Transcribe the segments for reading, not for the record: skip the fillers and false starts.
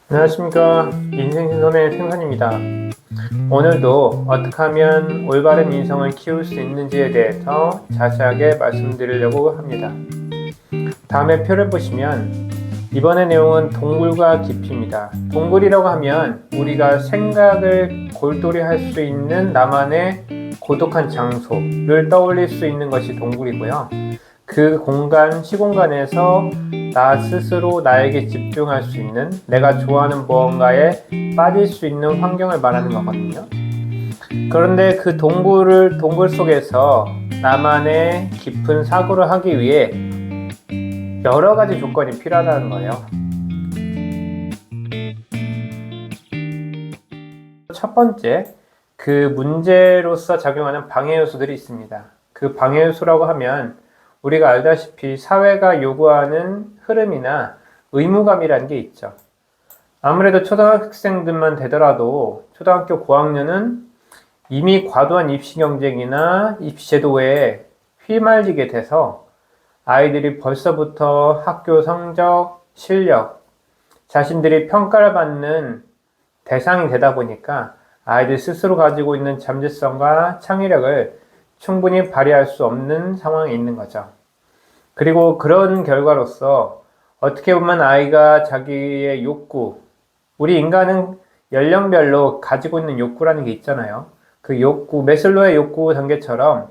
안녕하십니까. 인생신선의 생선입니다. 오늘도 어떻게 하면 올바른 인성을 키울 수 있는지에 대해서 자세하게 말씀드리려고 합니다. 다음에 표를 보시면 이번의 내용은 동굴과 깊이입니다. 동굴이라고 하면 우리가 생각을 골똘히 할 수 있는 나만의 고독한 장소를 떠올릴 수 있는 것이 동굴이고요. 그 공간, 시공간에서 나 스스로 나에게 집중할 수 있는, 내가 좋아하는 무언가에 빠질 수 있는 환경을 말하는 거거든요. 그런데 그 동굴 속에서 나만의 깊은 사고를 하기 위해 여러 가지 조건이 필요하다는 거예요. 첫 번째, 그 문제로서 작용하는 방해 요소들이 있습니다. 그 방해 요소라고 하면 우리가 알다시피 사회가 요구하는 흐름이나 의무감이라는 게 있죠. 아무래도 초등학생들만 되더라도 초등학교 고학년은 이미 과도한 입시 경쟁이나 입시 제도에 휘말리게 돼서 아이들이 벌써부터 학교 성적, 실력, 자신들이 평가를 받는 대상이 되다 보니까 아이들 스스로 가지고 있는 잠재성과 창의력을 충분히 발휘할 수 없는 상황에 있는 거죠. 그리고 그런 결과로서 어떻게 보면 아이가 자기의 욕구, 우리 인간은 연령별로 가지고 있는 욕구라는 게 있잖아요. 그 욕구, 매슬로의 욕구 단계처럼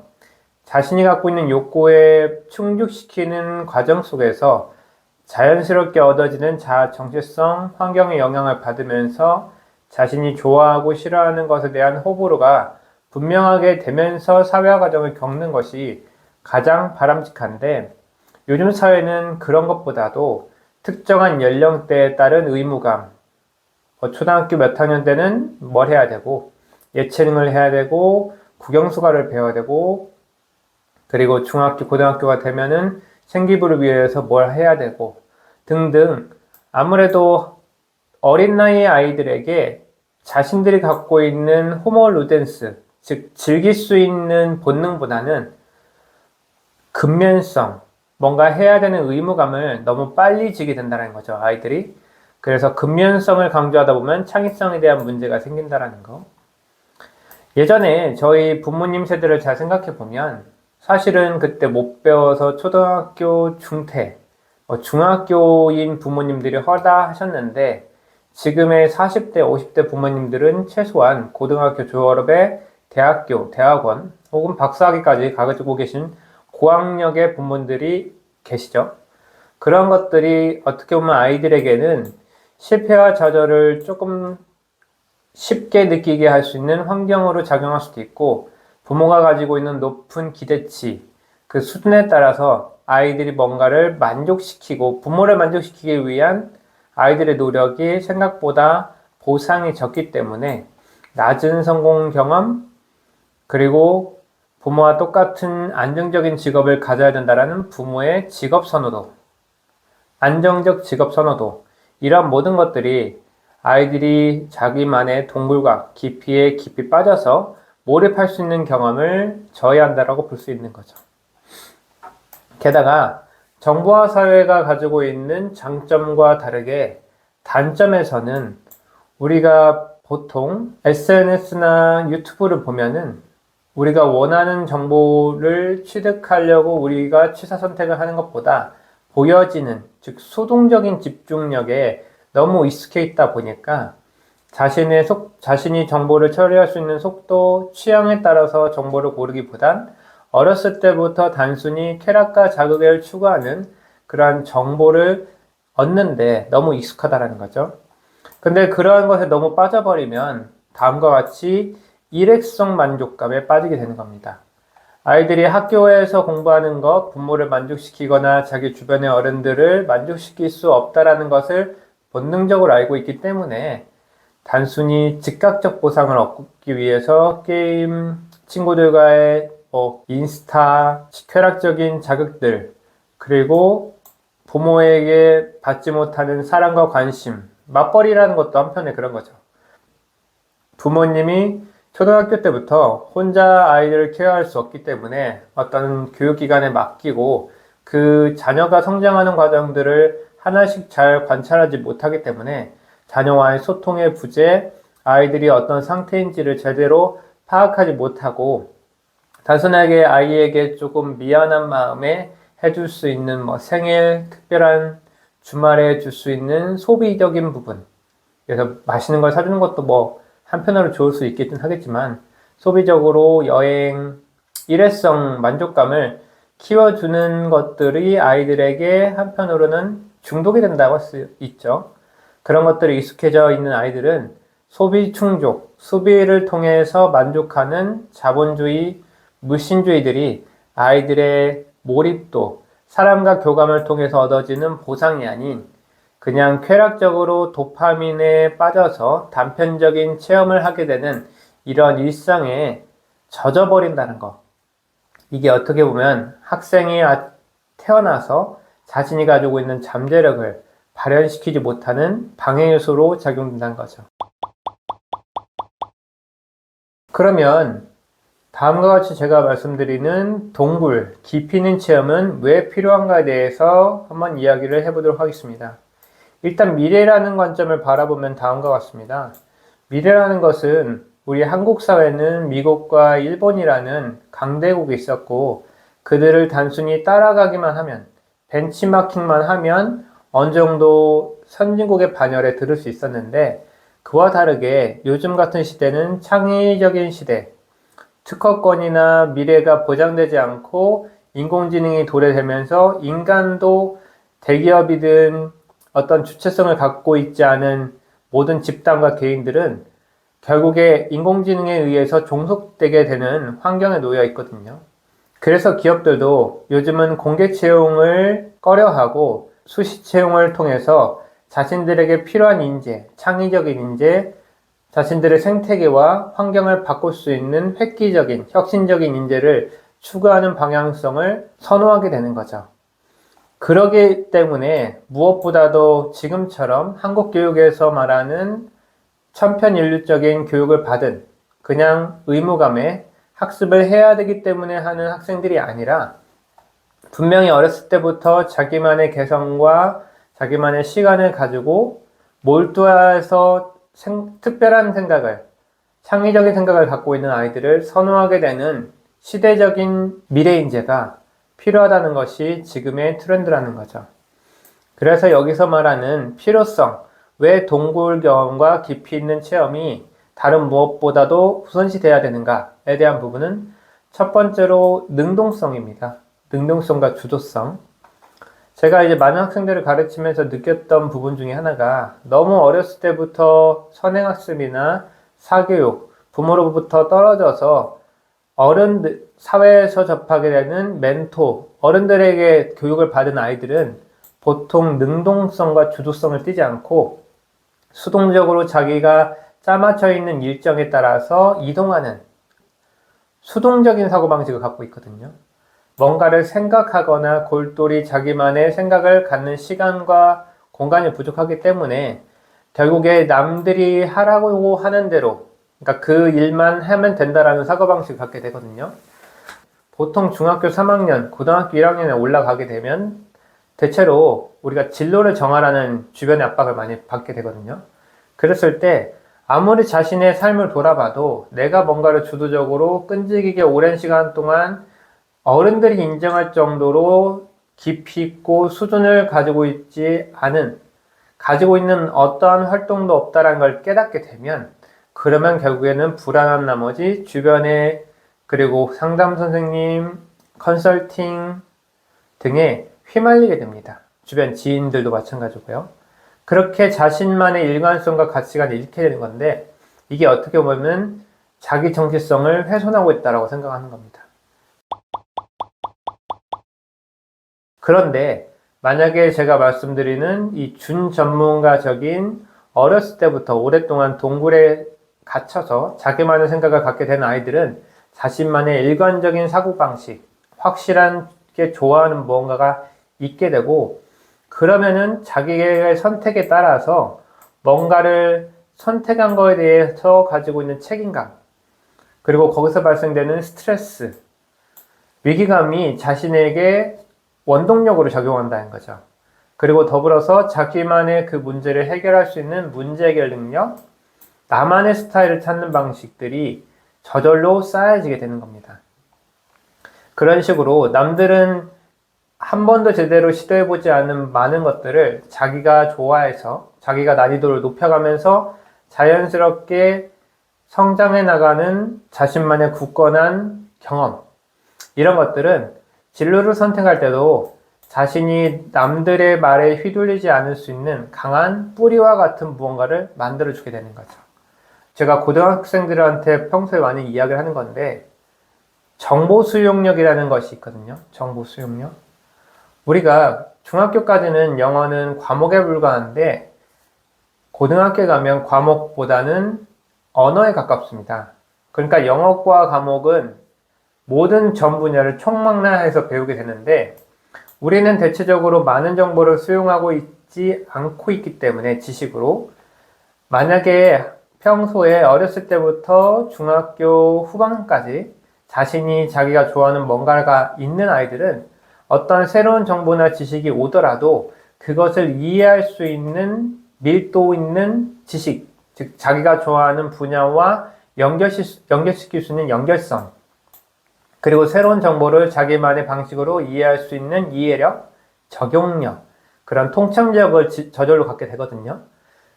자신이 갖고 있는 욕구에 충족시키는 과정 속에서 자연스럽게 얻어지는 자아 정체성, 환경의 영향을 받으면서 자신이 좋아하고 싫어하는 것에 대한 호불호가 분명하게 되면서 사회화 과정을 겪는 것이 가장 바람직한데, 요즘 사회는 그런 것보다도 특정한 연령대에 따른 의무감, 초등학교 몇 학년 때는 뭘 해야 되고, 예체능을 해야 되고, 국영수가를 배워야 되고, 그리고 중학교, 고등학교가 되면은 생기부를 위해서 뭘 해야 되고, 등등. 아무래도 어린 나이의 아이들에게 자신들이 갖고 있는 호모 루덴스, 즉 즐길 수 있는 본능보다는 근면성, 뭔가 해야 되는 의무감을 너무 빨리 지게 된다는 거죠, 아이들이. 그래서 근면성을 강조하다 보면 창의성에 대한 문제가 생긴다는 거. 예전에 저희 부모님 세대를 잘 생각해 보면 사실은 그때 못 배워서 초등학교 중퇴, 중학교인 부모님들이 허다하셨는데, 지금의 40대, 50대 부모님들은 최소한 고등학교 졸업에 대학교, 대학원 혹은 박사학위까지 가지고 계신 고학력의 부모님들이 계시죠. 그런 것들이 어떻게 보면 아이들에게는 실패와 좌절을 조금 쉽게 느끼게 할 수 있는 환경으로 작용할 수도 있고, 부모가 가지고 있는 높은 기대치, 그 수준에 따라서 아이들이 뭔가를 만족시키고 부모를 만족시키기 위한 아이들의 노력이 생각보다 보상이 적기 때문에 낮은 성공 경험, 그리고 부모와 똑같은 안정적인 직업을 가져야 된다는 부모의 직업 선호도, 안정적 직업 선호도, 이런 모든 것들이 아이들이 자기만의 동굴과 깊이에 깊이 빠져서 몰입할 수 있는 경험을 저해한다라고 볼 수 있는 거죠. 게다가 정보화 사회가 가지고 있는 장점과 다르게 단점에서는 우리가 보통 SNS나 유튜브를 보면은 우리가 원하는 정보를 취득하려고 우리가 취사 선택을 하는 것보다 보여지는, 즉 수동적인 집중력에 너무 익숙해 있다 보니까 자신이 정보를 처리할 수 있는 속도, 취향에 따라서 정보를 고르기보단 어렸을 때부터 단순히 쾌락과 자극을 추구하는 그러한 정보를 얻는데 너무 익숙하다는 거죠. 근데 그러한 것에 너무 빠져버리면 다음과 같이 일회성 만족감에 빠지게 되는 겁니다. 아이들이 학교에서 공부하는 것, 부모를 만족시키거나 자기 주변의 어른들을 만족시킬 수 없다라는 것을 본능적으로 알고 있기 때문에 단순히 즉각적 보상을 얻기 위해서 게임, 친구들과의 인스타, 쾌락적인 자극들, 그리고 부모에게 받지 못하는 사랑과 관심, 맞벌이라는 것도 한편에 그런 거죠. 부모님이 초등학교 때부터 혼자 아이들을 케어할 수 없기 때문에 어떤 교육기관에 맡기고 그 자녀가 성장하는 과정들을 하나씩 잘 관찰하지 못하기 때문에 자녀와의 소통의 부재, 아이들이 어떤 상태인지를 제대로 파악하지 못하고 단순하게 아이에게 조금 미안한 마음에 해줄 수 있는 생일, 특별한 주말에 줄 수 있는 소비적인 부분. 그래서 맛있는 걸 사주는 것도 한편으로 좋을 수 있겠긴 하겠지만 소비적으로 여행, 일회성 만족감을 키워주는 것들이 아이들에게 한편으로는 중독이 된다고 할 수 있죠. 그런 것들이 익숙해져 있는 아이들은 소비 충족, 소비를 통해서 만족하는 자본주의, 물신주의들이 아이들의 몰입도, 사람과 교감을 통해서 얻어지는 보상이 아닌 그냥 쾌락적으로 도파민에 빠져서 단편적인 체험을 하게 되는 이런 일상에 젖어버린다는 것. 이게 어떻게 보면 학생이 태어나서 자신이 가지고 있는 잠재력을 발현시키지 못하는 방해 요소로 작용된다는 거죠. 그러면 다음과 같이 제가 말씀드리는 동굴, 깊이 있는 체험은 왜 필요한가에 대해서 한번 이야기를 해보도록 하겠습니다. 일단 미래라는 관점을 바라보면 다음과 같습니다. 미래라는 것은 우리 한국 사회는 미국과 일본이라는 강대국이 있었고 그들을 단순히 따라가기만 하면 벤치마킹만 하면 어느 정도 선진국의 반열에 들을 수 있었는데 그와 다르게 요즘 같은 시대는 창의적인 시대, 특허권이나 미래가 보장되지 않고 인공지능이 도래되면서 인간도 대기업이든 어떤 주체성을 갖고 있지 않은 모든 집단과 개인들은 결국에 인공지능에 의해서 종속되게 되는 환경에 놓여 있거든요. 그래서 기업들도 요즘은 공개 채용을 꺼려하고 수시 채용을 통해서 자신들에게 필요한 인재, 창의적인 인재, 자신들의 생태계와 환경을 바꿀 수 있는 획기적인, 혁신적인 인재를 추구하는 방향성을 선호하게 되는 거죠. 그러기 때문에 무엇보다도 지금처럼 한국 교육에서 말하는 천편일률적인 교육을 받은 그냥 의무감에 학습을 해야 되기 때문에 하는 학생들이 아니라 분명히 어렸을 때부터 자기만의 개성과 자기만의 시간을 가지고 몰두해서 특별한 생각을, 창의적인 생각을 갖고 있는 아이들을 선호하게 되는 시대적인 미래 인재가 필요하다는 것이 지금의 트렌드라는 거죠. 그래서 여기서 말하는 필요성, 왜 동굴 경험과 깊이 있는 체험이 다른 무엇보다도 우선시돼야 되는가에 대한 부분은 첫 번째로 능동성입니다. 능동성과 주도성. 제가 이제 많은 학생들을 가르치면서 느꼈던 부분 중에 하나가 너무 어렸을 때부터 선행학습이나 사교육, 부모로부터 떨어져서 어른들, 사회에서 접하게 되는 멘토, 어른들에게 교육을 받은 아이들은 보통 능동성과 주도성을 띠지 않고 수동적으로 자기가 짜맞춰 있는 일정에 따라서 이동하는 수동적인 사고방식을 갖고 있거든요. 뭔가를 생각하거나 골똘히 자기만의 생각을 갖는 시간과 공간이 부족하기 때문에 결국에 남들이 하라고 하는 대로, 그러니까 그 일만 하면 된다라는 사고방식을 갖게 되거든요. 보통 중학교 3학년, 고등학교 1학년에 올라가게 되면 대체로 우리가 진로를 정하라는 주변의 압박을 많이 받게 되거든요. 그랬을 때 아무리 자신의 삶을 돌아봐도 내가 뭔가를 주도적으로 끈질기게 오랜 시간 동안 어른들이 인정할 정도로 깊이 있고 수준을 가지고 있지 않은, 가지고 있는 어떠한 활동도 없다는 걸 깨닫게 되면 그러면 결국에는 불안한 나머지 주변에, 그리고 상담 선생님, 컨설팅 등에 휘말리게 됩니다. 주변 지인들도 마찬가지고요. 그렇게 자신만의 일관성과 가치관을 잃게 되는 건데 이게 어떻게 보면 자기 정체성을 훼손하고 있다고 생각하는 겁니다. 그런데 만약에 제가 말씀드리는 이 준전문가적인 어렸을 때부터 오랫동안 동굴에 갇혀서 자기만의 생각을 갖게 된 아이들은 자신만의 일관적인 사고방식, 확실한 게 좋아하는 무언가가 있게 되고 그러면은 자기의 선택에 따라서 뭔가를 선택한 거에 대해서 가지고 있는 책임감, 그리고 거기서 발생되는 스트레스, 위기감이 자신에게 원동력으로 작용한다는 거죠. 그리고 더불어서 자기만의 그 문제를 해결할 수 있는 문제 해결 능력, 나만의 스타일을 찾는 방식들이 저절로 쌓여지게 되는 겁니다. 그런 식으로 남들은 한 번도 제대로 시도해보지 않은 많은 것들을 자기가 좋아해서 자기가 난이도를 높여가면서 자연스럽게 성장해 나가는 자신만의 굳건한 경험, 이런 것들은 진로를 선택할 때도 자신이 남들의 말에 휘둘리지 않을 수 있는 강한 뿌리와 같은 무언가를 만들어주게 되는 거죠. 제가 고등학생들한테 평소에 많이 이야기를 하는 건데, 정보 수용력이라는 것이 있거든요. 정보 수용력. 우리가 중학교까지는 영어는 과목에 불과한데, 고등학교에 가면 과목보다는 언어에 가깝습니다. 그러니까 영어과 과목은 모든 전 분야를 총망라해서 배우게 되는데, 우리는 대체적으로 많은 정보를 수용하고 있지 않고 있기 때문에 지식으로, 만약에 평소에 어렸을 때부터 중학교 후반까지 자신이 자기가 좋아하는 뭔가가 있는 아이들은 어떤 새로운 정보나 지식이 오더라도 그것을 이해할 수 있는 밀도 있는 지식, 즉 자기가 좋아하는 분야와 연결시킬 수 있는 연결성, 그리고 새로운 정보를 자기만의 방식으로 이해할 수 있는 이해력, 적용력, 그런 통찰력을 저절로 갖게 되거든요.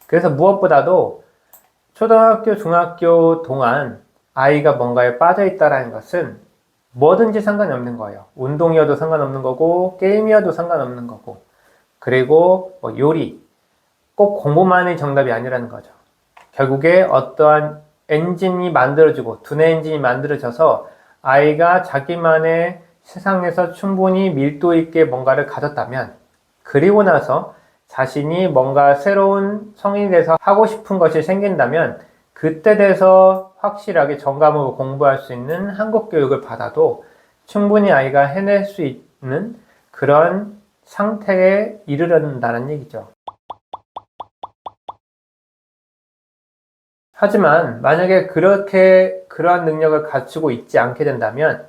그래서 무엇보다도 초등학교, 중학교 동안 아이가 뭔가에 빠져있다는 것은 뭐든지 상관이 없는 거예요. 운동이어도 상관없는 거고, 게임이어도 상관없는 거고, 그리고 요리, 꼭 공부만이 정답이 아니라는 거죠. 결국에 어떠한 엔진이 만들어지고, 두뇌 엔진이 만들어져서 아이가 자기만의 세상에서 충분히 밀도 있게 뭔가를 가졌다면, 그리고 나서 자신이 뭔가 새로운 성인이 돼서 하고 싶은 것이 생긴다면 그때 돼서 확실하게 전과목을 공부할 수 있는 한국 교육을 받아도 충분히 아이가 해낼 수 있는 그런 상태에 이르른다는 얘기죠. 하지만 만약에 그러한 능력을 갖추고 있지 않게 된다면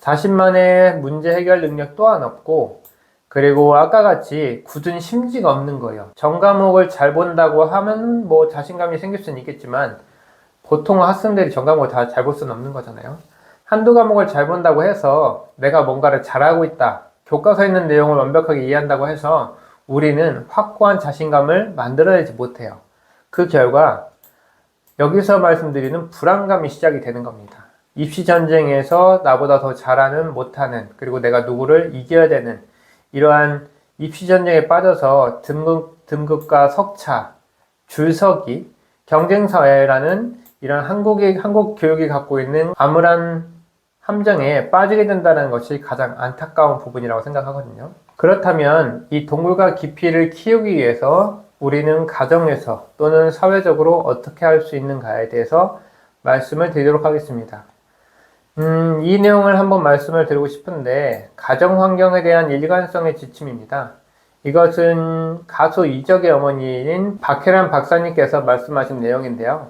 자신만의 문제 해결 능력 또한 없고, 그리고 아까 같이 굳은 심지가 없는 거예요. 전과목을 잘 본다고 하면 뭐 자신감이 생길 수는 있겠지만 보통 학생들이 전과목을 다 잘 볼 수는 없는 거잖아요. 한두 과목을 잘 본다고 해서 내가 뭔가를 잘하고 있다, 교과서에 있는 내용을 완벽하게 이해한다고 해서 우리는 확고한 자신감을 만들어내지 못해요. 그 결과 여기서 말씀드리는 불안감이 시작이 되는 겁니다. 입시 전쟁에서 나보다 더 잘하는, 못하는, 그리고 내가 누구를 이겨야 되는 이러한 입시 전쟁에 빠져서 등급과 석차, 줄서기, 경쟁사회라는 이런 한국 교육이 갖고 있는 암울한 함정에 빠지게 된다는 것이 가장 안타까운 부분이라고 생각하거든요. 그렇다면 이 동물과 기피를 키우기 위해서 우리는 가정에서 또는 사회적으로 어떻게 할 수 있는가에 대해서 말씀을 드리도록 하겠습니다. 이 내용을 한번 말씀을 드리고 싶은데, 가정 환경에 대한 일관성의 지침입니다. 이것은 가수 이적의 어머니인 박혜란 박사님께서 말씀하신 내용인데요.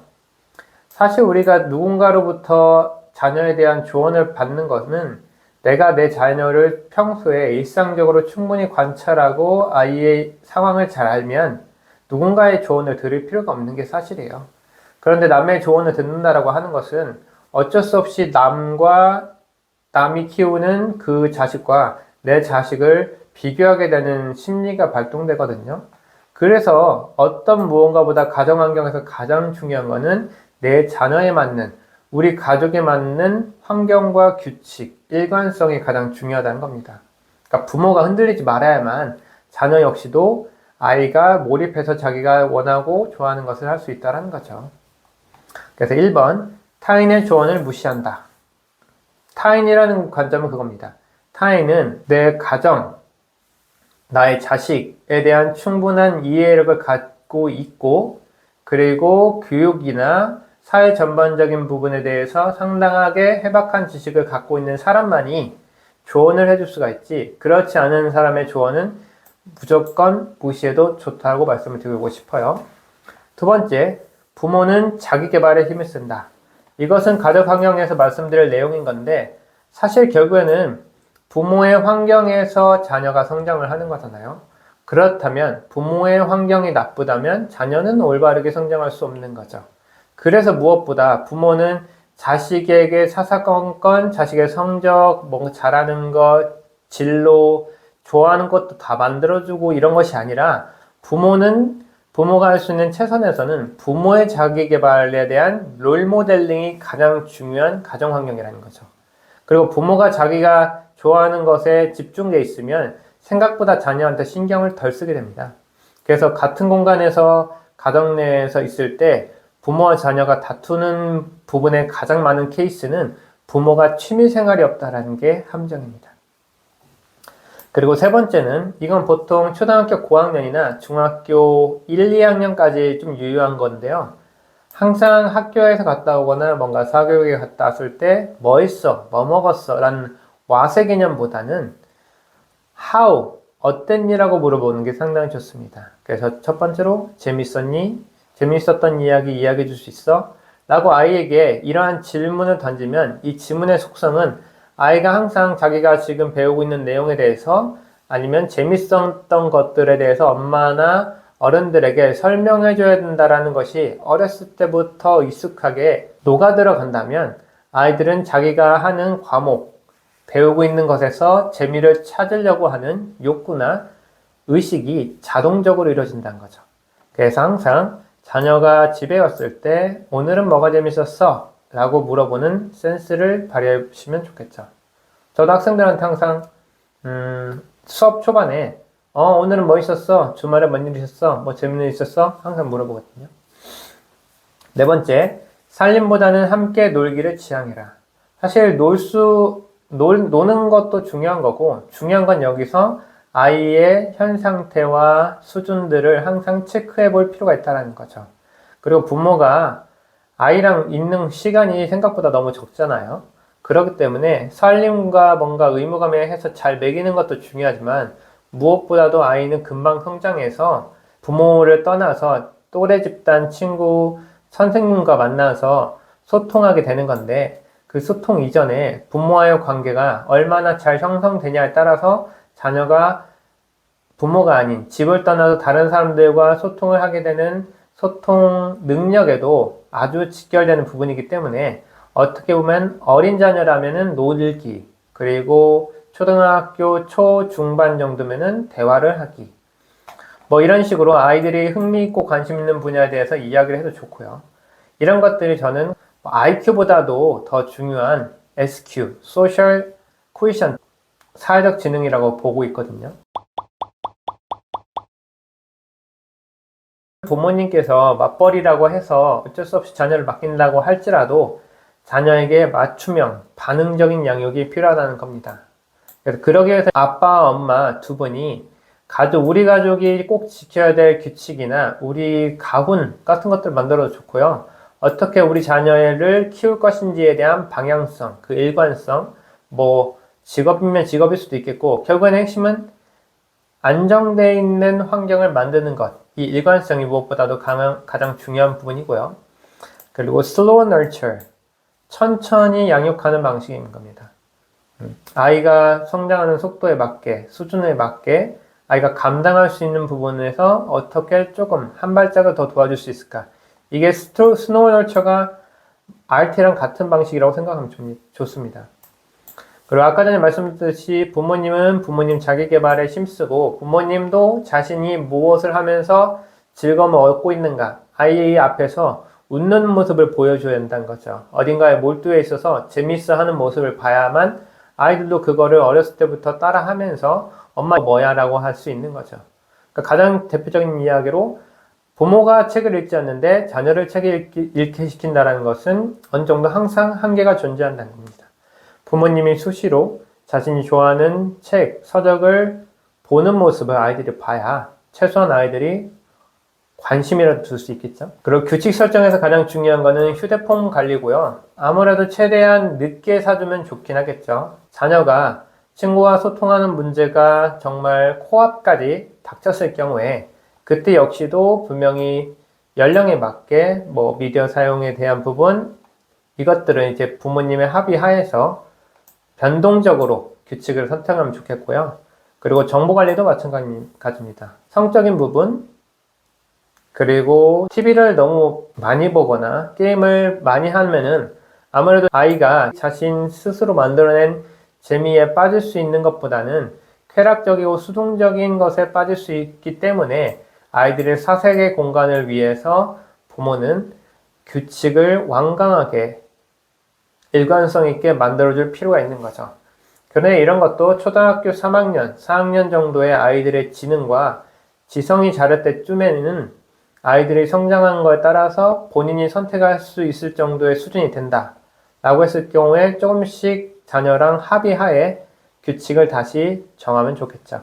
사실 우리가 누군가로부터 자녀에 대한 조언을 받는 것은 내가 내 자녀를 평소에 일상적으로 충분히 관찰하고 아이의 상황을 잘 알면 누군가의 조언을 들을 필요가 없는 게 사실이에요. 그런데 남의 조언을 듣는다라고 하는 것은 어쩔 수 없이 남이 키우는 그 자식과 내 자식을 비교하게 되는 심리가 발동되거든요. 그래서 어떤 무언가보다 가정 환경에서 가장 중요한 것은 내 자녀에 맞는, 우리 가족에 맞는 환경과 규칙, 일관성이 가장 중요하다는 겁니다. 그러니까 부모가 흔들리지 말아야만 자녀 역시도 아이가 몰입해서 자기가 원하고 좋아하는 것을 할 수 있다는 거죠. 그래서 1번, 타인의 조언을 무시한다. 타인이라는 관점은 그겁니다. 타인은 내 가정, 나의 자식에 대한 충분한 이해력을 갖고 있고, 그리고 교육이나 사회 전반적인 부분에 대해서 상당하게 해박한 지식을 갖고 있는 사람만이 조언을 해줄 수가 있지, 그렇지 않은 사람의 조언은 무조건 무시해도 좋다고 말씀을 드리고 싶어요. 두 번째, 부모는 자기 개발에 힘을 쓴다. 이것은 가족 환경에서 말씀드릴 내용인 건데, 사실 결국에는 부모의 환경에서 자녀가 성장을 하는 거잖아요. 그렇다면 부모의 환경이 나쁘다면 자녀는 올바르게 성장할 수 없는 거죠. 그래서 무엇보다 부모는 자식에게 사사건건 자식의 성적, 뭔가 잘하는 것, 진로, 좋아하는 것도 다 만들어주고 이런 것이 아니라 부모가 할 수 있는 최선에서는 부모의 자기계발에 대한 롤모델링이 가장 중요한 가정환경이라는 거죠. 그리고 부모가 자기가 좋아하는 것에 집중돼 있으면 생각보다 자녀한테 신경을 덜 쓰게 됩니다. 그래서 같은 공간에서 가정 내에서 있을 때 부모와 자녀가 다투는 부분에 가장 많은 케이스는 부모가 취미생활이 없다라는 게 함정입니다. 그리고 세 번째는 이건 보통 초등학교 고학년이나 중학교 1, 2학년까지 좀 유효한 건데요. 항상 학교에서 갔다 오거나 뭔가 사교육에 갔다 왔을 때 뭐 했어? 뭐 먹었어? 라는 와세 개념보다는 how, 어땠니라고 물어보는 게 상당히 좋습니다. 그래서 첫 번째로 재밌었니? 재밌었던 이야기 이야기해 줄 수 있어? 라고 아이에게 이러한 질문을 던지면 이 질문의 속성은 아이가 항상 자기가 지금 배우고 있는 내용에 대해서 아니면 재밌었던 것들에 대해서 엄마나 어른들에게 설명해 줘야 된다라는 것이 어렸을 때부터 익숙하게 녹아들어 간다면 아이들은 자기가 하는 과목, 배우고 있는 것에서 재미를 찾으려고 하는 욕구나 의식이 자동적으로 이루어진다는 거죠. 그래서 항상 자녀가 집에 왔을 때 오늘은 뭐가 재밌었어? 라고 물어보는 센스를 발휘해 주시면 좋겠죠. 저도 학생들한테 항상 수업 초반에 오늘은 뭐 있었어? 주말에 뭔 일 있었어? 뭐 재밌는 일 있었어? 항상 물어보거든요. 네 번째, 살림보다는 함께 놀기를 지향해라. 사실 노는 것도 중요한 거고 중요한 건 여기서 아이의 현 상태와 수준들을 항상 체크해 볼 필요가 있다는 거죠. 그리고 부모가 아이랑 있는 시간이 생각보다 너무 적잖아요. 그렇기 때문에 살림과 뭔가 의무감에 해서 잘 먹이는 것도 중요하지만 무엇보다도 아이는 금방 성장해서 부모를 떠나서 또래 집단 친구, 선생님과 만나서 소통하게 되는 건데 그 소통 이전에 부모와의 관계가 얼마나 잘 형성되냐에 따라서 자녀가 부모가 아닌 집을 떠나서 다른 사람들과 소통을 하게 되는 소통 능력에도 아주 직결되는 부분이기 때문에 어떻게 보면 어린 자녀라면은 놀기, 그리고 초등학교 초, 중반 정도면은 대화를 하기. 뭐 이런 식으로 아이들이 흥미있고 관심 있는 분야에 대해서 이야기를 해도 좋고요. 이런 것들이 저는 IQ보다도 더 중요한 SQ, Social Quotient, 사회적 지능이라고 보고 있거든요. 부모님께서 맞벌이라고 해서 어쩔 수 없이 자녀를 맡긴다고 할지라도 자녀에게 맞춤형, 반응적인 양육이 필요하다는 겁니다. 그래서 그러기 위해서 아빠, 엄마 두 분이 우리 가족이 꼭 지켜야 될 규칙이나 우리 가훈 같은 것들 만들어도 좋고요. 어떻게 우리 자녀를 키울 것인지에 대한 방향성, 그 일관성, 뭐 직업이면 직업일 수도 있겠고 결국에는 핵심은 안정되어 있는 환경을 만드는 것, 이 일관성이 무엇보다도 가장 중요한 부분이고요. 그리고 slow nurture, 천천히 양육하는 방식인 겁니다. 아이가 성장하는 속도에 맞게, 수준에 맞게 아이가 감당할 수 있는 부분에서 어떻게 조금 한 발짝을 더 도와줄 수 있을까? 이게 스노우 널처가 RT랑 같은 방식이라고 생각하면 좋습니다. 그리고 아까 전에 말씀드렸듯이 부모님은 부모님 자기계발에 힘쓰고 부모님도 자신이 무엇을 하면서 즐거움을 얻고 있는가 아이 앞에서 웃는 모습을 보여줘야 된다는 거죠. 어딘가에 몰두해 있어서 재밌어 하는 모습을 봐야만 아이들도 그거를 어렸을 때부터 따라하면서 엄마 뭐야 라고 할 수 있는 거죠. 그러니까 가장 대표적인 이야기로 부모가 책을 읽지 않는데 자녀를 책을 읽게 시킨다는 것은 어느 정도 항상 한계가 존재한다는 겁니다. 부모님이 수시로 자신이 좋아하는 책, 서적을 보는 모습을 아이들이 봐야 최소한 아이들이 관심이라도 둘 수 있겠죠. 그리고 규칙 설정에서 가장 중요한 거는 휴대폰 관리고요. 아무래도 최대한 늦게 사주면 좋긴 하겠죠. 자녀가 친구와 소통하는 문제가 정말 코앞까지 닥쳤을 경우에 그때 역시도 분명히 연령에 맞게 뭐 미디어 사용에 대한 부분 이것들은 이제 부모님의 합의 하에서 변동적으로 규칙을 선택하면 좋겠고요. 그리고 정보관리도 마찬가지입니다. 성적인 부분, 그리고 TV를 너무 많이 보거나 게임을 많이 하면은 아무래도 아이가 자신 스스로 만들어낸 재미에 빠질 수 있는 것보다는 쾌락적이고 수동적인 것에 빠질 수 있기 때문에 아이들의 사색의 공간을 위해서 부모는 규칙을 완강하게 일관성 있게 만들어줄 필요가 있는 거죠. 그런데 이런 것도 초등학교 3학년, 4학년 정도의 아이들의 지능과 지성이 자랄 때쯤에는 아이들이 성장한 거에 따라서 본인이 선택할 수 있을 정도의 수준이 된다 라고 했을 경우에 조금씩 자녀랑 합의하에 규칙을 다시 정하면 좋겠죠.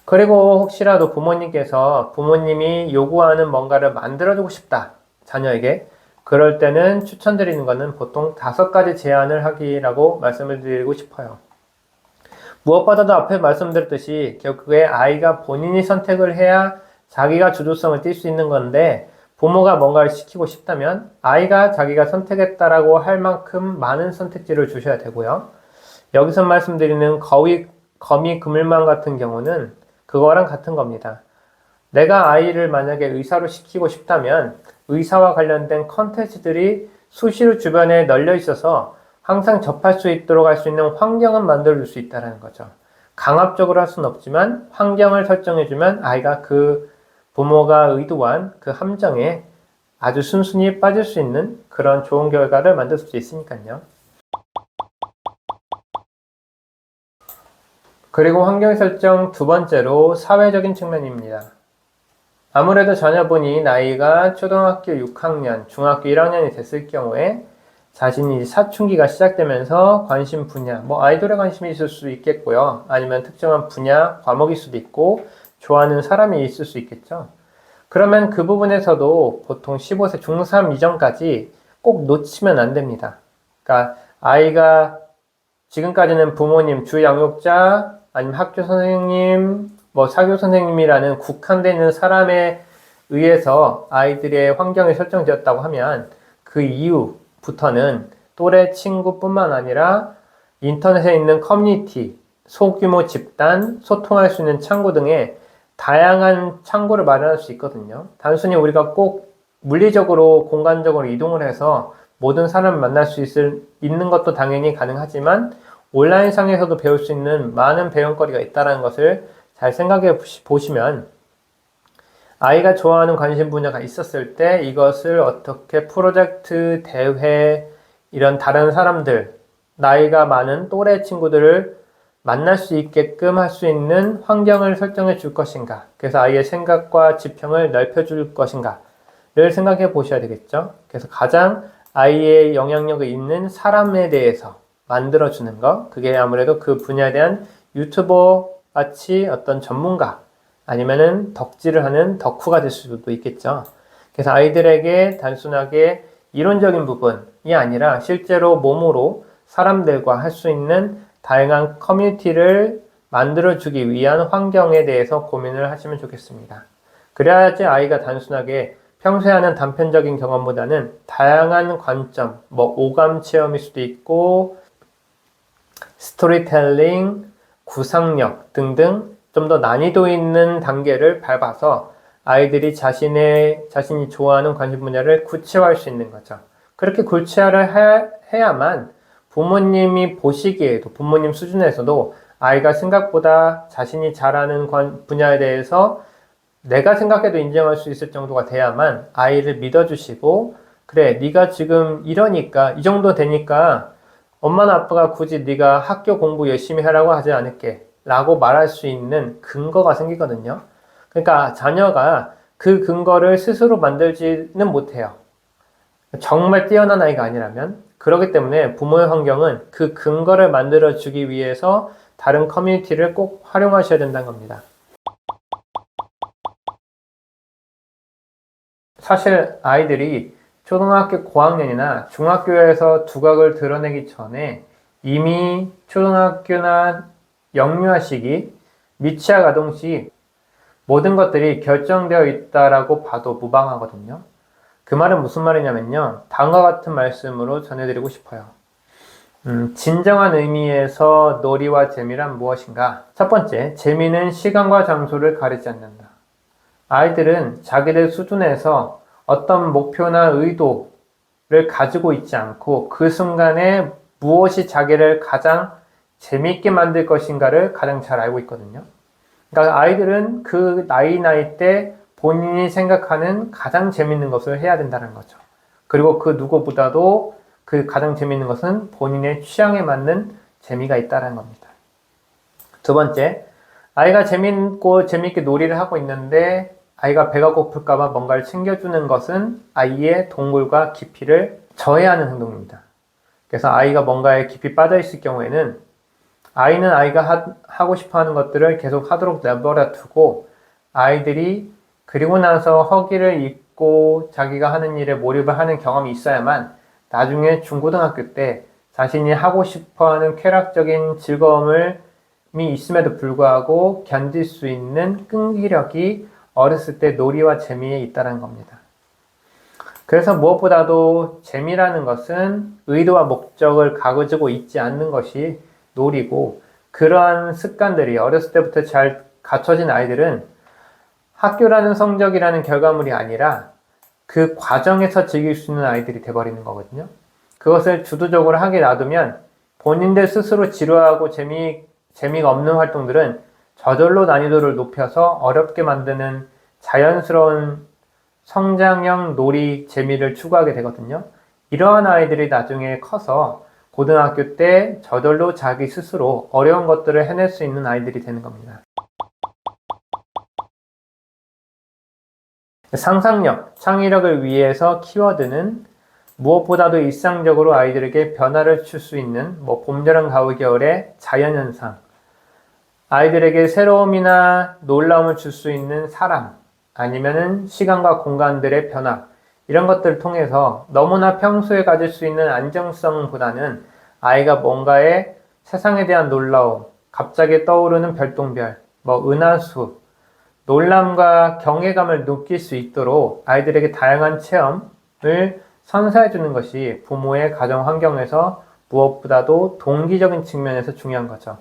그리고 혹시라도 부모님께서 부모님이 요구하는 뭔가를 만들어주고 싶다 자녀에게, 그럴 때는 추천드리는 것은 보통 5가지 제안을 하기라고 말씀을 드리고 싶어요. 무엇보다도 앞에 말씀드렸듯이 결국에 아이가 본인이 선택을 해야 자기가 주도성을 띌 수 있는 건데, 부모가 뭔가를 시키고 싶다면 아이가 자기가 선택했다라고 할 만큼 많은 선택지를 주셔야 되고요. 여기서 말씀드리는 거미 그물망 같은 경우는 그거랑 같은 겁니다. 내가 아이를 만약에 의사로 시키고 싶다면 의사와 관련된 컨텐츠들이 수시로 주변에 널려 있어서 항상 접할 수 있도록 할 수 있는 환경은 만들어줄 수 있다는 거죠. 강압적으로 할 수는 없지만 환경을 설정해주면 아이가 그 부모가 의도한 그 함정에 아주 순순히 빠질 수 있는 그런 좋은 결과를 만들 수 있으니까요. 그리고 환경 설정 두 번째로 사회적인 측면입니다. 아무래도 자녀분이 나이가 초등학교 6학년, 중학교 1학년이 됐을 경우에 자신이 사춘기가 시작되면서 관심 분야, 아이돌에 관심이 있을 수도 있겠고요. 아니면 특정한 분야, 과목일 수도 있고 좋아하는 사람이 있을 수 있겠죠. 그러면 그 부분에서도 보통 15세 중3 이전까지 꼭 놓치면 안 됩니다. 그러니까 아이가 지금까지는 부모님, 주양육자, 아니면 학교 선생님, 사교 선생님이라는 국한되어 있는 사람에 의해서 아이들의 환경이 설정되었다고 하면 그 이후부터는 또래 친구뿐만 아니라 인터넷에 있는 커뮤니티, 소규모 집단, 소통할 수 있는 창구 등의 다양한 창구를 마련할 수 있거든요. 단순히 우리가 꼭 물리적으로 공간적으로 이동을 해서 모든 사람을 만날 수 있는 것도 당연히 가능하지만 온라인상에서도 배울 수 있는 많은 배움거리가 있다는 것을 잘 생각해 보시면 아이가 좋아하는 관심 분야가 있었을 때 이것을 어떻게 프로젝트, 대회, 이런 다른 사람들, 나이가 많은 또래 친구들을 만날 수 있게끔 할 수 있는 환경을 설정해 줄 것인가, 그래서 아이의 생각과 지평을 넓혀 줄 것인가를 생각해 보셔야 되겠죠. 그래서 가장 아이의 영향력이 있는 사람에 대해서 만들어 주는 것, 그게 아무래도 그 분야에 대한 유튜버 같이 어떤 전문가 아니면은 덕질을 하는 덕후가 될 수도 있겠죠. 그래서 아이들에게 단순하게 이론적인 부분이 아니라 실제로 몸으로 사람들과 할 수 있는 다양한 커뮤니티를 만들어주기 위한 환경에 대해서 고민을 하시면 좋겠습니다. 그래야지 아이가 단순하게 평소에 하는 단편적인 경험보다는 다양한 관점, 오감 체험일 수도 있고 스토리텔링, 구상력 등등 좀 더 난이도 있는 단계를 밟아서 아이들이 자신이 좋아하는 관심 분야를 구체화할 수 있는 거죠. 그렇게 구체화를 해야만 부모님이 보시기에도, 부모님 수준에서도 아이가 생각보다 자신이 잘하는 분야에 대해서 내가 생각해도 인정할 수 있을 정도가 돼야만 아이를 믿어주시고, 그래, 네가 지금 이러니까, 이 정도 되니까 엄마나 아빠가 굳이 네가 학교 공부 열심히 하라고 하지 않을게 라고 말할 수 있는 근거가 생기거든요. 그러니까 자녀가 그 근거를 스스로 만들지는 못해요. 정말 뛰어난 아이가 아니라면. 그렇기 때문에 부모의 환경은 그 근거를 만들어주기 위해서 다른 커뮤니티를 꼭 활용하셔야 된다는 겁니다. 사실 아이들이 초등학교 고학년이나 중학교에서 두각을 드러내기 전에 이미 초등학교나 영유아 시기, 미취학 아동 시 모든 것들이 결정되어 있다라고 봐도 무방하거든요. 그 말은 무슨 말이냐면요, 다음과 같은 말씀으로 전해드리고 싶어요. 진정한 의미에서 놀이와 재미란 무엇인가? 첫 번째, 재미는 시간과 장소를 가리지 않는다. 아이들은 자기들 수준에서 어떤 목표나 의도를 가지고 있지 않고 그 순간에 무엇이 자기를 가장 재미있게 만들 것인가를 가장 잘 알고 있거든요. 그러니까 아이들은 그 나이 때 본인이 생각하는 가장 재밌는 것을 해야 된다는 거죠. 그리고 그 누구보다도 그 가장 재밌는 것은 본인의 취향에 맞는 재미가 있다는 겁니다. 두 번째, 아이가 재밌고 재밌게 놀이를 하고 있는데 아이가 배가 고플까봐 뭔가를 챙겨주는 것은 아이의 동물과 깊이를 저해하는 행동입니다. 그래서 아이가 뭔가에 깊이 빠져 있을 경우에는 아이는 아이가 하고 싶어 하는 것들을 계속 하도록 내버려 두고 아이들이 그리고 나서 허기를 잊고 자기가 하는 일에 몰입을 하는 경험이 있어야만 나중에 중고등학교 때 자신이 하고 싶어 하는 쾌락적인 즐거움이 있음에도 불구하고 견딜 수 있는 끈기력이 어렸을 때 놀이와 재미에 있다는 겁니다. 그래서 무엇보다도 재미라는 것은 의도와 목적을 가지고 있지 않는 것이 놀이고, 그러한 습관들이 어렸을 때부터 잘 갖춰진 아이들은 학교라는 성적이라는 결과물이 아니라 그 과정에서 즐길 수 있는 아이들이 돼버리는 거거든요. 그것을 주도적으로 하게 놔두면 본인들 스스로 지루하고 재미가 없는 활동들은 저절로 난이도를 높여서 어렵게 만드는 자연스러운 성장형 놀이 재미를 추구하게 되거든요. 이러한 아이들이 나중에 커서 고등학교 때 저절로 자기 스스로 어려운 것들을 해낼 수 있는 아이들이 되는 겁니다. 상상력, 창의력을 위해서 키워드는 무엇보다도 일상적으로 아이들에게 변화를 줄 수 있는 봄, 여름, 가을, 겨울의 자연현상, 아이들에게 새로움이나 놀라움을 줄 수 있는 사람, 아니면은 시간과 공간들의 변화, 이런 것들을 통해서 너무나 평소에 가질 수 있는 안정성보다는 아이가 뭔가의 세상에 대한 놀라움, 갑자기 떠오르는 별똥별, 은하수, 놀람과 경외감을 느낄 수 있도록 아이들에게 다양한 체험을 선사해 주는 것이 부모의 가정 환경에서 무엇보다도 동기적인 측면에서 중요한 거죠.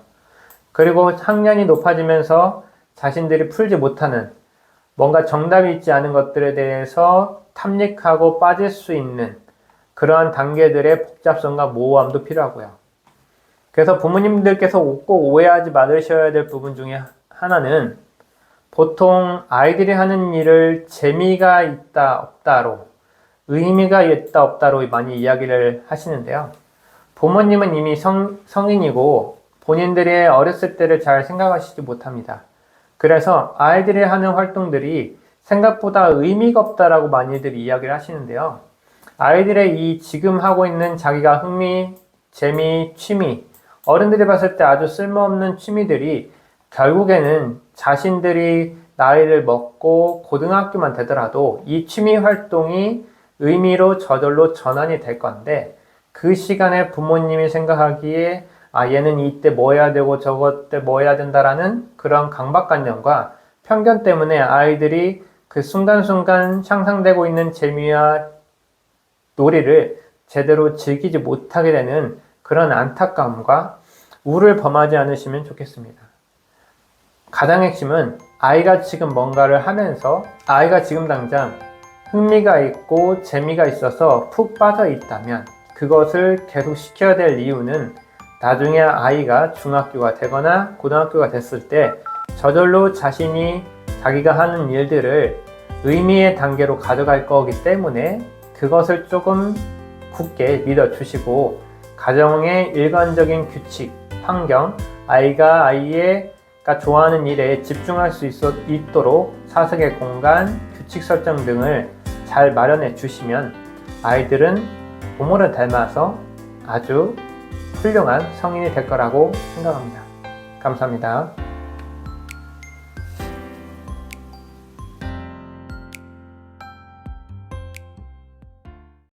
그리고 학년이 높아지면서 자신들이 풀지 못하는 뭔가 정답이 있지 않은 것들에 대해서 탐닉하고 빠질 수 있는 그러한 단계들의 복잡성과 모호함도 필요하고요. 그래서 부모님들께서 꼭 오해하지 말으셔야 될 부분 중에 하나는 보통 아이들이 하는 일을 재미가 있다 없다로, 의미가 있다 없다로 많이 이야기를 하시는데요. 부모님은 이미 성인이고 본인들의 어렸을 때를 잘 생각하시지 못합니다. 그래서 아이들이 하는 활동들이 생각보다 의미가 없다라고 많이들 이야기를 하시는데요. 아이들의 이 지금 하고 있는 자기가 흥미, 재미, 취미, 어른들이 봤을 때 아주 쓸모없는 취미들이 결국에는 자신들이 나이를 먹고 고등학교만 되더라도 이 취미 활동이 의미로 저절로 전환이 될 건데, 그 시간에 부모님이 생각하기에 얘는 이때 뭐 해야 되고 저것 때 뭐 해야 된다라는 그런 강박관념과 편견 때문에 아이들이 그 순간순간 상상되고 있는 재미와 놀이를 제대로 즐기지 못하게 되는 그런 안타까움과 우를 범하지 않으시면 좋겠습니다. 가장 핵심은 아이가 지금 뭔가를 하면서 아이가 지금 당장 흥미가 있고 재미가 있어서 푹 빠져 있다면 그것을 계속 시켜야 될 이유는 나중에 아이가 중학교가 되거나 고등학교가 됐을 때 저절로 자신이 자기가 하는 일들을 의미의 단계로 가져갈 거기 때문에 그것을 조금 굳게 믿어주시고 가정의 일관적인 규칙, 환경, 아이가 좋아하는 일에 집중할 수 있도록 사색의 공간, 규칙 설정 등을 잘 마련해 주시면 아이들은 부모를 닮아서 아주 훌륭한 성인이 될 거라고 생각합니다. 감사합니다.